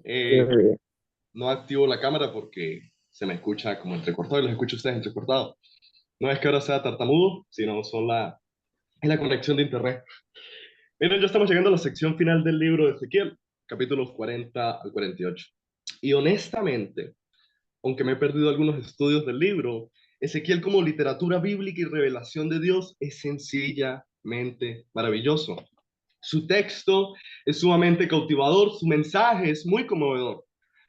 Eh, Eh, no activo la cámara porque se me escucha como entrecortado y los escucho a ustedes entrecortados. No es que ahora sea tartamudo, sino es la conexión de internet. Miren, ya estamos llegando a la sección final del libro de Ezequiel, capítulos 40 al 48. Y honestamente, aunque me he perdido algunos estudios del libro, Ezequiel como literatura bíblica y revelación de Dios es sencillamente maravilloso. Su texto es sumamente cautivador, su mensaje es muy conmovedor,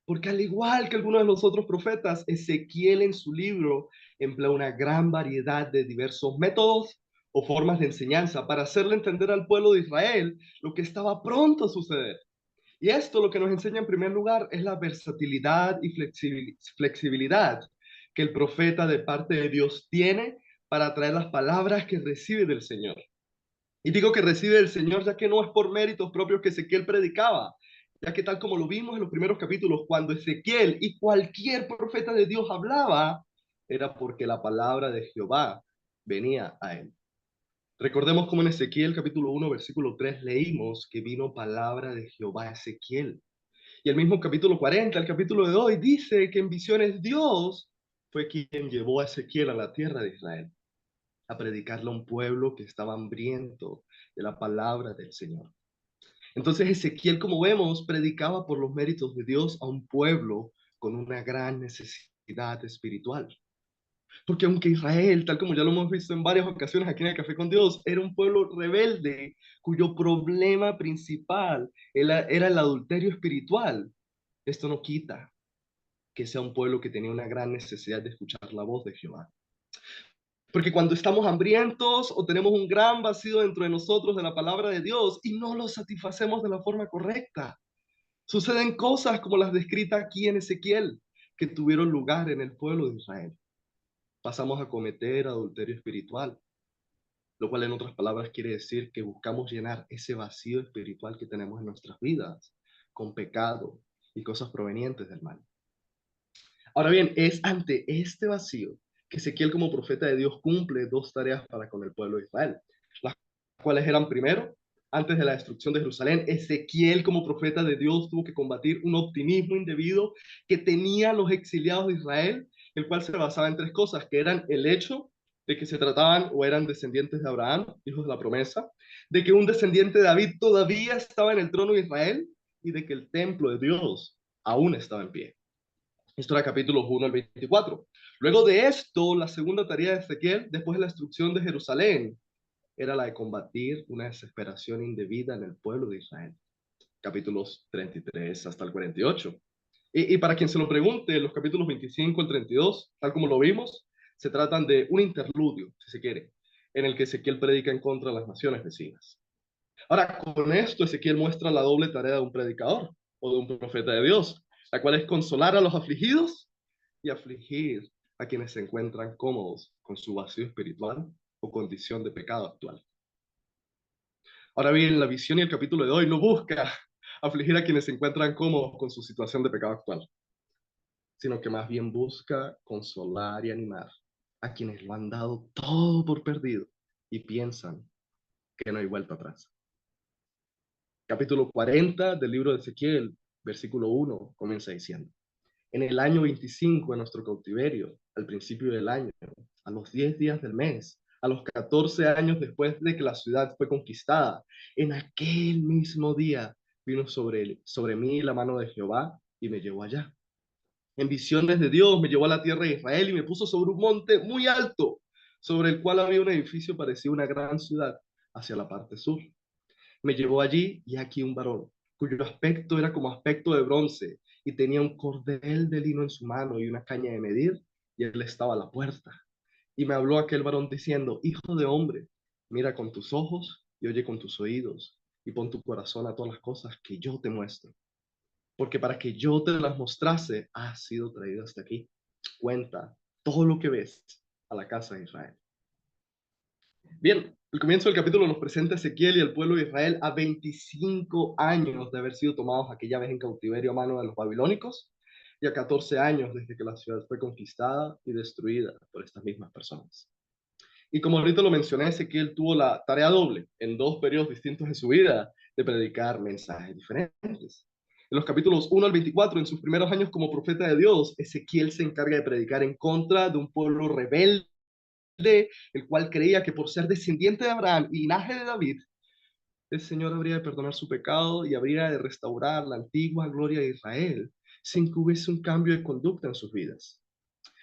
porque al igual que algunos de los otros profetas, Ezequiel en su libro emplea una gran variedad de diversos métodos o formas de enseñanza para hacerle entender al pueblo de Israel lo que estaba pronto a suceder. Y esto lo que nos enseña en primer lugar es la versatilidad y flexibilidad que el profeta de parte de Dios tiene para traer las palabras que recibe del Señor. Y digo que recibe del Señor ya que no es por méritos propios que Ezequiel predicaba, ya que tal como lo vimos en los primeros capítulos, cuando Ezequiel y cualquier profeta de Dios hablaba, era porque la palabra de Jehová venía a él. Recordemos como en Ezequiel capítulo 1 versículo 3 leímos que vino palabra de Jehová a Ezequiel. Y el mismo capítulo 40, el capítulo de hoy, dice que en visiones Dios fue quien llevó a Ezequiel a la tierra de Israel a predicarle a un pueblo que estaba hambriento de la palabra del Señor. Entonces Ezequiel, como vemos, predicaba por los méritos de Dios a un pueblo con una gran necesidad espiritual. Porque aunque Israel, tal como ya lo hemos visto en varias ocasiones aquí en el Café con Dios, era un pueblo rebelde cuyo problema principal era el adulterio espiritual, esto no quita que sea un pueblo que tenía una gran necesidad de escuchar la voz de Jehová. Porque cuando estamos hambrientos o tenemos un gran vacío dentro de nosotros de la palabra de Dios y no lo satisfacemos de la forma correcta, suceden cosas como las descritas aquí en Ezequiel, que tuvieron lugar en el pueblo de Israel. Pasamos a cometer adulterio espiritual, lo cual en otras palabras quiere decir que buscamos llenar ese vacío espiritual que tenemos en nuestras vidas con pecado y cosas provenientes del mal. Ahora bien, es ante este vacío que Ezequiel como profeta de Dios cumple dos tareas para con el pueblo de Israel, las cuales eran primero, antes de la destrucción de Jerusalén, Ezequiel como profeta de Dios tuvo que combatir un optimismo indebido que tenían los exiliados de Israel, el cual se basaba en tres cosas, que eran el hecho de que se trataban o eran descendientes de Abraham, hijos de la promesa, de que un descendiente de David todavía estaba en el trono de Israel y de que el templo de Dios aún estaba en pie. Esto era capítulos 1 al 24. Luego de esto, la segunda tarea de Ezequiel, después de la destrucción de Jerusalén, era la de combatir una desesperación indebida en el pueblo de Israel. Capítulos 33 hasta el 48. Y para quien se lo pregunte, los capítulos 25 al 32, tal como lo vimos, se tratan de un interludio, si se quiere, en el que Ezequiel predica en contra de las naciones vecinas. Ahora, con esto Ezequiel muestra la doble tarea de un predicador o de un profeta de Dios, la cual es consolar a los afligidos y afligir a quienes se encuentran cómodos con su vacío espiritual o condición de pecado actual. Ahora bien, la visión y el capítulo de hoy no busca afligir a quienes se encuentran cómodos con su situación de pecado actual, sino que más bien busca consolar y animar a quienes lo han dado todo por perdido y piensan que no hay vuelta atrás. Capítulo 40 del libro de Ezequiel, versículo 1, comienza diciendo: en el año 25 de nuestro cautiverio, al principio del año, a los 10 días del mes, a los 14 años después de que la ciudad fue conquistada, en aquel mismo día vino sobre mí la mano de Jehová y me llevó allá. En visiones de Dios me llevó a la tierra de Israel y me puso sobre un monte muy alto, sobre el cual había un edificio parecido a una gran ciudad hacia la parte sur. Me llevó allí y aquí un varón, cuyo aspecto era como aspecto de bronce, y tenía un cordel de lino en su mano y una caña de medir, y él estaba a la puerta. Y me habló aquel varón diciendo: hijo de hombre, mira con tus ojos y oye con tus oídos, y pon tu corazón a todas las cosas que yo te muestro. Porque para que yo te las mostrase, has sido traído hasta aquí. Cuenta todo lo que ves a la casa de Israel. Bien, el comienzo del capítulo nos presenta a Ezequiel y al pueblo de Israel a 25 años de haber sido tomados aquella vez en cautiverio a mano de los babilónicos y a 14 años desde que la ciudad fue conquistada y destruida por estas mismas personas. Y como ahorita lo mencioné, Ezequiel tuvo la tarea doble en dos periodos distintos de su vida de predicar mensajes diferentes. En los capítulos 1 al 24, en sus primeros años como profeta de Dios, Ezequiel se encarga de predicar en contra de un pueblo rebelde, el cual creía que por ser descendiente de Abraham y linaje de David, el Señor habría de perdonar su pecado y habría de restaurar la antigua gloria de Israel sin que hubiese un cambio de conducta en sus vidas.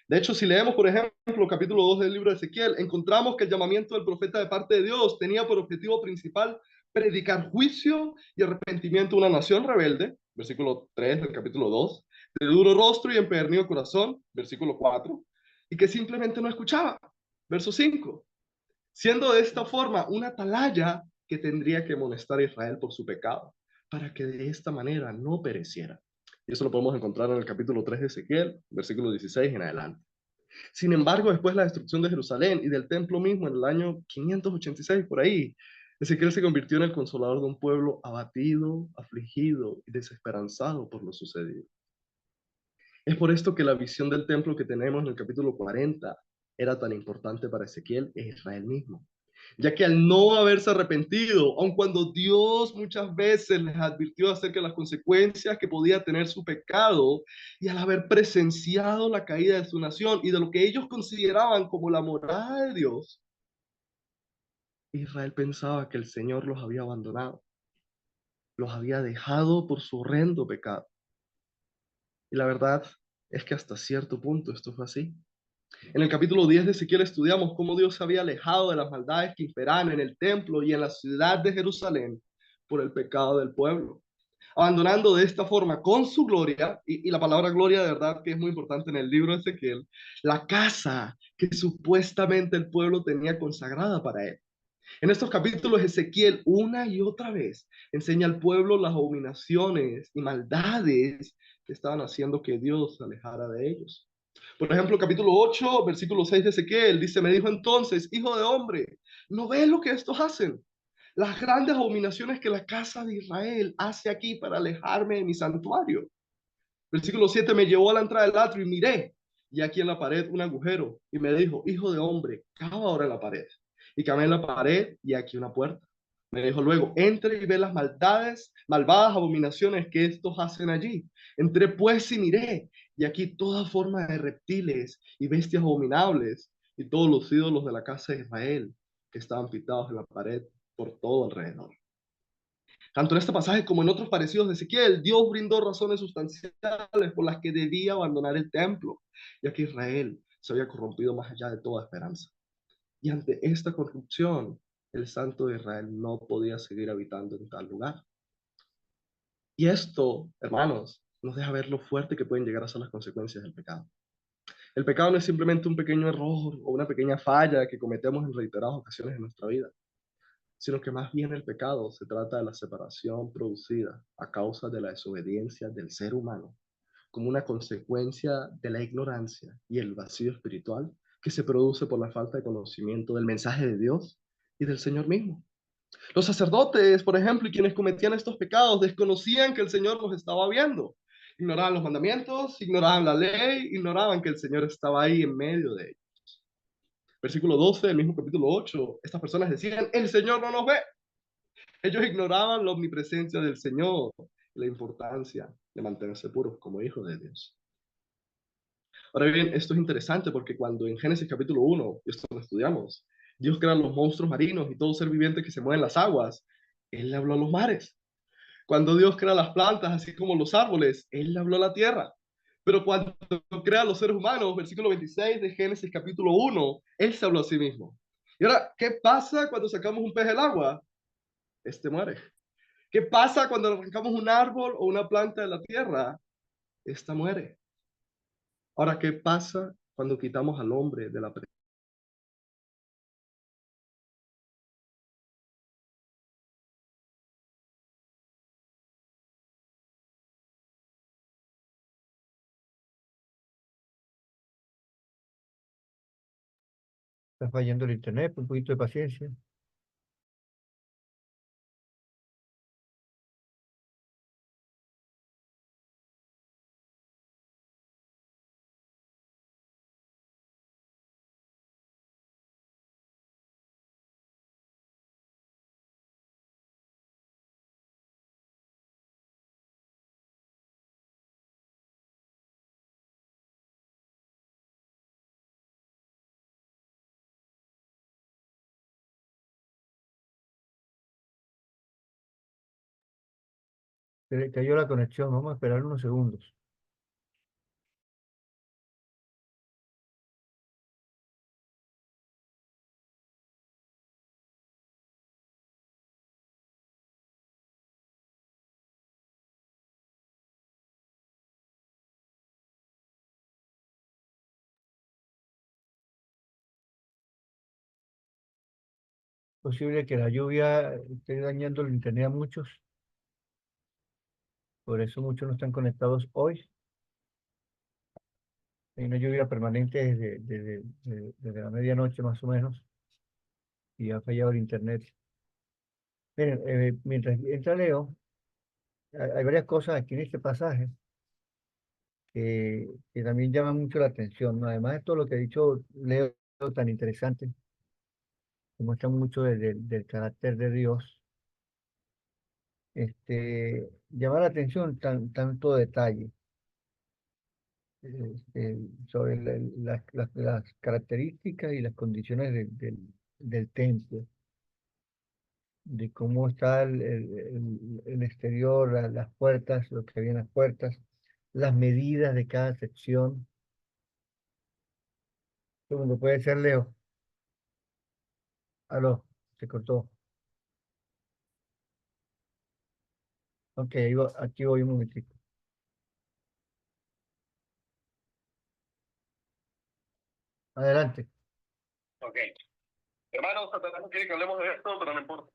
De hecho, si leemos, por ejemplo, capítulo 2 del libro de Ezequiel, encontramos que el llamamiento del profeta de parte de Dios tenía por objetivo principal predicar juicio y arrepentimiento a una nación rebelde, versículo 3 del capítulo 2, de duro rostro y empedernido corazón, versículo 4, y que simplemente no escuchaba, verso 5, siendo de esta forma una atalaya que tendría que amonestar a Israel por su pecado, para que de esta manera no pereciera. Y eso lo podemos encontrar en el capítulo 3 de Ezequiel, versículo 16 en adelante. Sin embargo, después de la destrucción de Jerusalén y del templo mismo en el año 586, por ahí, Ezequiel se convirtió en el consolador de un pueblo abatido, afligido y desesperanzado por lo sucedido. Es por esto que la visión del templo que tenemos en el capítulo 40 era tan importante para Ezequiel e Israel mismo, ya que al no haberse arrepentido, aun cuando Dios muchas veces les advirtió acerca de las consecuencias que podía tener su pecado, y al haber presenciado la caída de su nación y de lo que ellos consideraban como la morada de Dios, Israel pensaba que el Señor los había abandonado, los había dejado por su horrendo pecado. Y la verdad es que hasta cierto punto esto fue así. En el capítulo 10 de Ezequiel estudiamos cómo Dios se había alejado de las maldades que imperaban en el templo y en la ciudad de Jerusalén por el pecado del pueblo, abandonando de esta forma con su gloria, y la palabra gloria de verdad que es muy importante en el libro de Ezequiel, la casa que supuestamente el pueblo tenía consagrada para él. En estos capítulos Ezequiel una y otra vez enseña al pueblo las abominaciones y maldades que estaban haciendo que Dios se alejara de ellos. Por ejemplo, capítulo 8, versículo 6 de Ezequiel, dice, me dijo entonces, hijo de hombre, ¿no ves lo que estos hacen? Las grandes abominaciones que la casa de Israel hace aquí para alejarme de mi santuario. Versículo 7, me llevó a la entrada del atrio y miré, y aquí en la pared un agujero, y me dijo, hijo de hombre, cava ahora en la pared. Y cavé en la pared, y aquí una puerta. Me dijo luego, entre y ve las maldades, malvadas abominaciones que estos hacen allí. Entré pues y miré, y aquí toda forma de reptiles y bestias abominables, y todos los ídolos de la casa de Israel, que estaban pintados en la pared por todo alrededor. Tanto en este pasaje como en otros parecidos de Ezequiel, Dios brindó razones sustanciales por las que debía abandonar el templo, ya que Israel se había corrompido más allá de toda esperanza. Y ante esta corrupción, el Santo de Israel no podía seguir habitando en tal lugar. Y esto, hermanos, nos deja ver lo fuerte que pueden llegar a ser las consecuencias del pecado. El pecado no es simplemente un pequeño error o una pequeña falla que cometemos en reiteradas ocasiones en nuestra vida, sino que más bien el pecado se trata de la separación producida a causa de la desobediencia del ser humano, como una consecuencia de la ignorancia y el vacío espiritual que se produce por la falta de conocimiento del mensaje de Dios y del Señor mismo. Los sacerdotes, por ejemplo, y quienes cometían estos pecados, desconocían que el Señor los estaba viendo. Ignoraban los mandamientos, ignoraban la ley, ignoraban que el Señor estaba ahí en medio de ellos. Versículo 12 del mismo capítulo 8, estas personas decían, el Señor no nos ve. Ellos ignoraban la omnipresencia del Señor y la importancia de mantenerse puros como hijos de Dios. Ahora bien, esto es interesante porque cuando en Génesis capítulo 1, y esto lo estudiamos, Dios crea los monstruos marinos y todo ser viviente que se mueve en las aguas, Él le habló a los mares. Cuando Dios crea las plantas, así como los árboles, Él le habló a la tierra. Pero cuando crea a los seres humanos, versículo 26 de Génesis capítulo 1, Él se habló a sí mismo. Y ahora, ¿qué pasa cuando sacamos un pez del agua? Este muere. ¿Qué pasa cuando arrancamos un árbol o una planta de la tierra? Esta muere. Ahora, ¿qué pasa cuando quitamos al hombre de la presencia? Está fallando el internet, un poquito de paciencia. Se le cayó la conexión. Vamos a esperar unos segundos. Posible que la lluvia esté dañando el internet a muchos. Por eso muchos no están conectados hoy. Hay una lluvia permanente desde la medianoche más o menos. Y ha fallado el internet. Miren, mientras entra Leo, hay varias cosas aquí en este pasaje que también llaman mucho la atención, ¿no? Además de todo lo que ha dicho Leo, tan interesante, que muestra mucho del carácter de Dios, llama la atención tanto detalle este, sobre las características y las condiciones del templo, de cómo está el exterior, las puertas, lo que había en las puertas, las medidas de cada sección. Segundo, puede ser Leo. Aló, se cortó. Ok, aquí voy un momentito. Adelante. Ok. Hermanos, Satanás no quiere que hablemos de esto, pero no importa.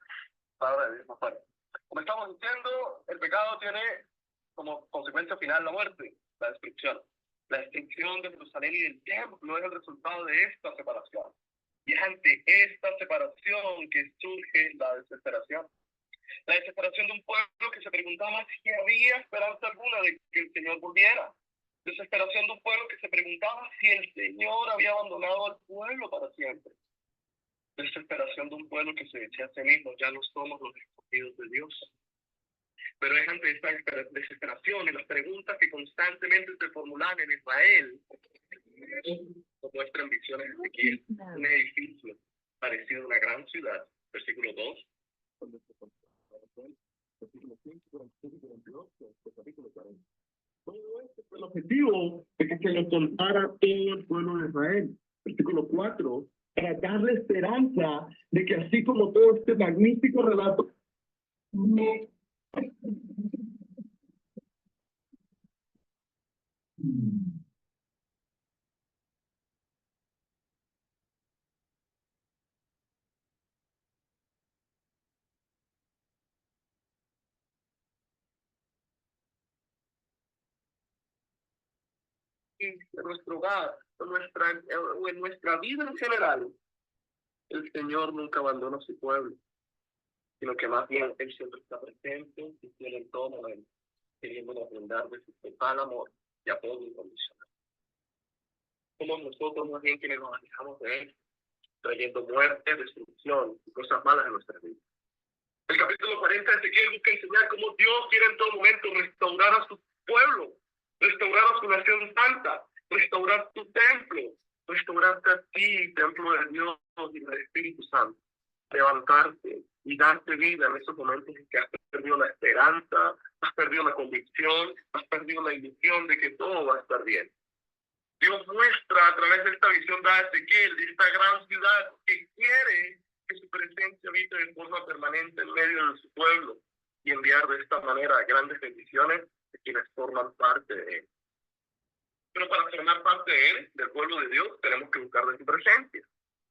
Palabra de Dios más fuerte. Como estamos diciendo, el pecado tiene como consecuencia final la muerte, la destrucción. La destrucción de Jerusalén y del templo es el resultado de esta separación. Y es ante esta separación que surge la desesperación. La desesperación de un pueblo que se preguntaba si había esperanza alguna de que el Señor volviera. Desesperación de un pueblo que se preguntaba si el Señor había abandonado al pueblo para siempre. Desesperación de un pueblo que se decía a sí mismo, ya no somos los escogidos de Dios. Pero es ante esta desesperación y las preguntas que constantemente se formulaban en Israel, nos muestran visiones de Ezequiel, un edificio parecido a una gran ciudad, versículo 2, versículo 5, versículo 22, versículo 40. Todo esto fue el objetivo de que se le contara todo el pueblo de Israel. Versículo 4, para darle esperanza de que así como todo este magnífico relato no en nuestro hogar, en nuestra vida en general, el Señor nunca abandona a su pueblo, sino que más bien Él siempre está presente y tiene en todo momento, queriendo brindar de su total amor y apoyo incondicional. Somos nosotros más bien quienes nos alejamos de Él, trayendo muerte, destrucción y cosas malas en nuestra vida. El capítulo 40 de Ezequiel busca enseñar cómo Dios quiere en todo momento restaurar a su pueblo, restaurar a su nación santa, restaurar tu templo, restaurarte a ti, templo de Dios y del Espíritu Santo, levantarte y darte vida en esos momentos en que has perdido la esperanza, has perdido la convicción, has perdido la ilusión de que todo va a estar bien. Dios muestra a través de esta visión de Ezequiel, de esta gran ciudad, que quiere que su presencia habite de forma permanente en medio de su pueblo y enviar de esta manera grandes bendiciones a quienes forman parte de él. Pero para formar parte de él, del pueblo de Dios, tenemos que buscar de su presencia.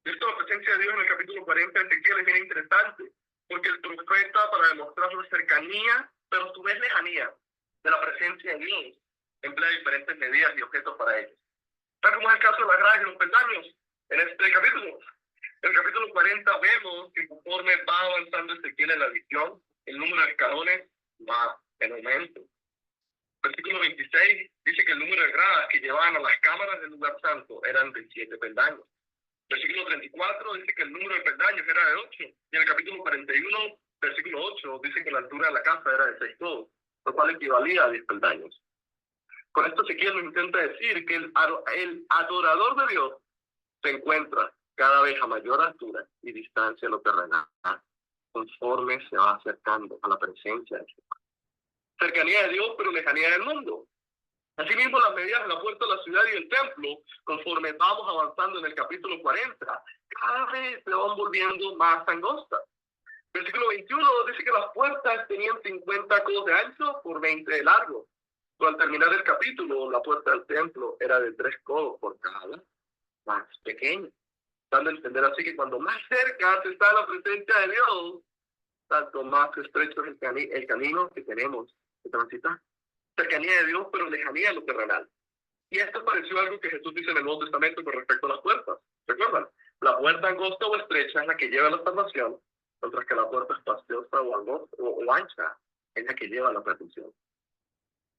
Y esto, la presencia de Dios en el capítulo 40 de Ezequiel es bien interesante, porque el profeta, para demostrar su cercanía, pero a su vez lejanía de la presencia de Dios, emplea diferentes medidas y objetos para ellos. Tal como es el caso de las gradas y los peldaños en este capítulo. En el capítulo 40 vemos que conforme va avanzando Ezequiel en la visión, el número de escalones va en aumento. Versículo 26 dice que el número de gradas que llevaban a las cámaras del lugar santo eran de 7 peldaños. Versículo 34 dice que el número de peldaños era de 8. Y en el capítulo 41, versículo 8, dice que la altura de la casa era de 6 codos, lo cual equivalía a 10 peldaños. Con esto Ezequiel nos intenta decir que el adorador de Dios se encuentra cada vez a mayor altura y distancia en lo terrenal, conforme se va acercando a la presencia de Dios. Cercanía de Dios, pero lejanía del mundo. Asimismo, las medidas de la puerta de la ciudad y el templo, conforme vamos avanzando en el capítulo 40, cada vez se van volviendo más angostas. Versículo 21 dice que las puertas tenían 50 codos de ancho por 20 de largo. Pero al terminar el capítulo, la puerta del templo era de 3 codos por cada, más pequeña. Dando a entender así que cuando más cerca se está la presencia de Dios, tanto más estrecho es el camino que tenemos que transitar. Cercanía de Dios, pero lejanía de lo terrenal. Y esto pareció algo que Jesús dice en el Nuevo Testamento con respecto a las puertas. ¿Recuerdan? La puerta angosta o estrecha es la que lleva a la salvación, mientras que la puerta espaciosa o angosta o ancha es la que lleva a la perdición.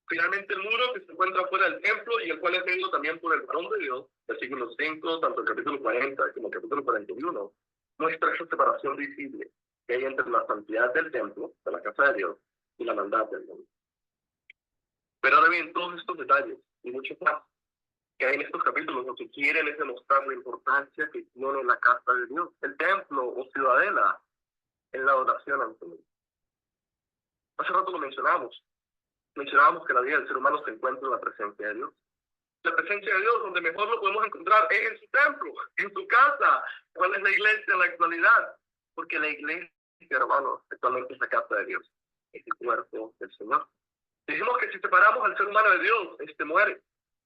Finalmente, el muro que se encuentra fuera del templo y el cual es medido también por el varón de Dios, versículo 5, tanto el capítulo 40 como el capítulo 41, muestra esa separación visible que hay entre la santidad del templo, de la casa de Dios, y la maldad del mundo. Pero ahora bien, todos estos detalles y muchos más que hay en estos capítulos, lo que quieren es demostrar la importancia que tiene la casa de Dios, el templo o ciudadela, en la adoración ante Dios. Hace rato lo mencionábamos que la vida del ser humano se encuentra en la presencia de Dios. La presencia de Dios, donde mejor lo podemos encontrar, es en su templo, en su casa. ¿Cuál es la iglesia en la actualidad? Porque la iglesia, hermanos, actualmente es la casa de Dios, es el cuerpo del Señor. Dijimos que si separamos al ser humano de Dios, este muere.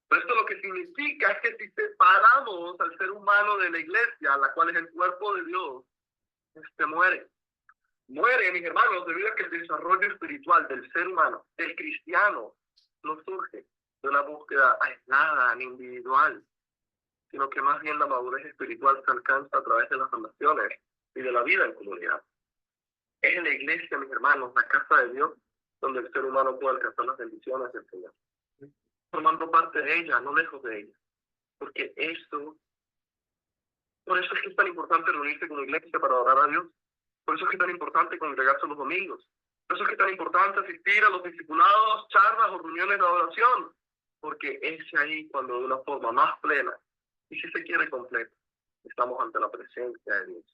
Pero esto lo que significa es que si separamos al ser humano de la iglesia, la cual es el cuerpo de Dios, este muere. Muere, mis hermanos, debido a que el desarrollo espiritual del ser humano, del cristiano, no surge de una búsqueda aislada ni individual, sino que más bien la madurez espiritual se alcanza a través de las relaciones y de la vida en comunidad. Es en la iglesia, mis hermanos, la casa de Dios, donde el ser humano puede alcanzar las bendiciones del Señor, formando parte de ella, no lejos de ella. Porque por eso es que es tan importante reunirse con la iglesia para adorar a Dios. Por eso es que es tan importante congregarse los domingos. Por eso es que es tan importante asistir a los discipulados, charlas o reuniones de adoración. Porque es ahí cuando de una forma más plena, y si se quiere completa, estamos ante la presencia de Dios.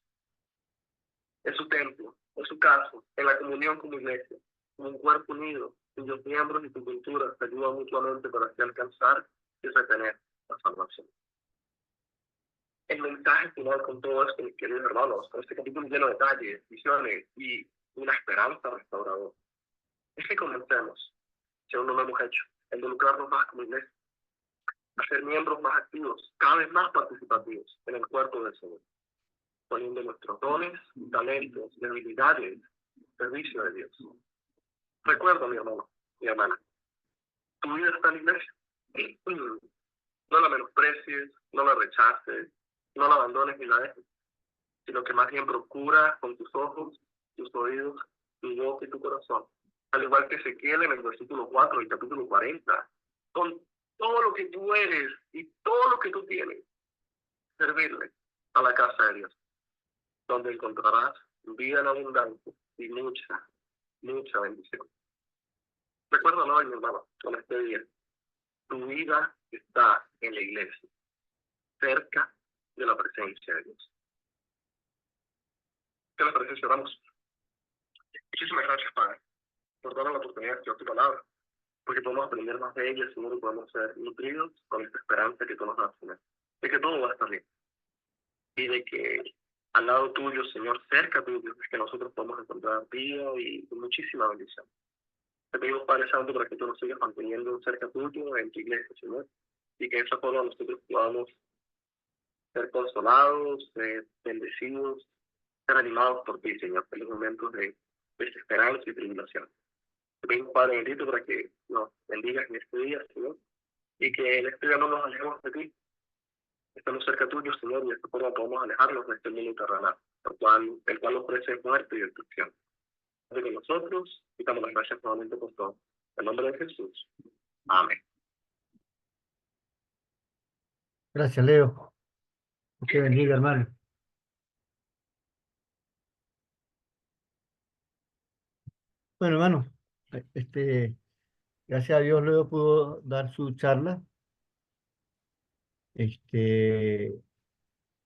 En su templo, en su casa, en la comunión como iglesia, como un cuerpo unido, cuyos miembros y tu cultura se ayudan mutuamente para así alcanzar y retener la salvación. El mensaje final con todo esto, mis queridos hermanos, con este capítulo lleno de detalles, visiones y una esperanza restauradora, es que comencemos, si aún no lo hemos hecho, a involucrarnos más como iglesia, a ser miembros más activos, cada vez más participativos en el cuerpo del Señor, poniendo nuestros dones, talentos y habilidades al servicio de Dios. Recuerda, mi hermano, mi hermana, tu vida está en la iglesia. No la menosprecies, no la rechaces, no la abandones ni la dejes, sino que más bien procura con tus ojos, tus oídos, tu boca y tu corazón, al igual que se queda en el versículo 4 del capítulo 40, con todo lo que tú eres y todo lo que tú tienes, servirle a la casa de Dios, donde encontrarás vida en abundancia y mucha, mucha bendición. Recuérdalo, mi hermano, con este día. Tu vida está en la iglesia, cerca de la presencia de Dios. ¿Qué les parece si oramos? Muchísimas gracias, Padre, por darnos la oportunidad de estudiar tu palabra, porque podemos aprender más de ella, Señor, y podemos ser nutridos con esta esperanza que tú nos das, Señor, de que todo va a estar bien, y de que al lado tuyo, Señor, cerca tuyo, es que nosotros podemos encontrar vida y muchísima bendición. Te pedimos, Padre Santo, para que tú nos sigas manteniendo cerca tuyo, en tu iglesia, Señor, y que de esa forma nosotros podamos ser consolados, bendecidos, ser animados por ti, Señor, en los momentos de desesperanza y tribulación. Te pedimos, Padre bendito, para que nos bendigas en este día, Señor, y que en este día no nos alejemos de ti. Estamos cerca tuyo, Señor, y de esta forma podemos alejarnos de este mundo terrenal, el cual ofrece muerte y destrucción. Así que nosotros damos las gracias nuevamente por todo. En nombre de Jesús. Amén. Gracias, Leo. Que bendiga, hermano. Bueno, hermano, gracias a Dios Leo pudo dar su charla.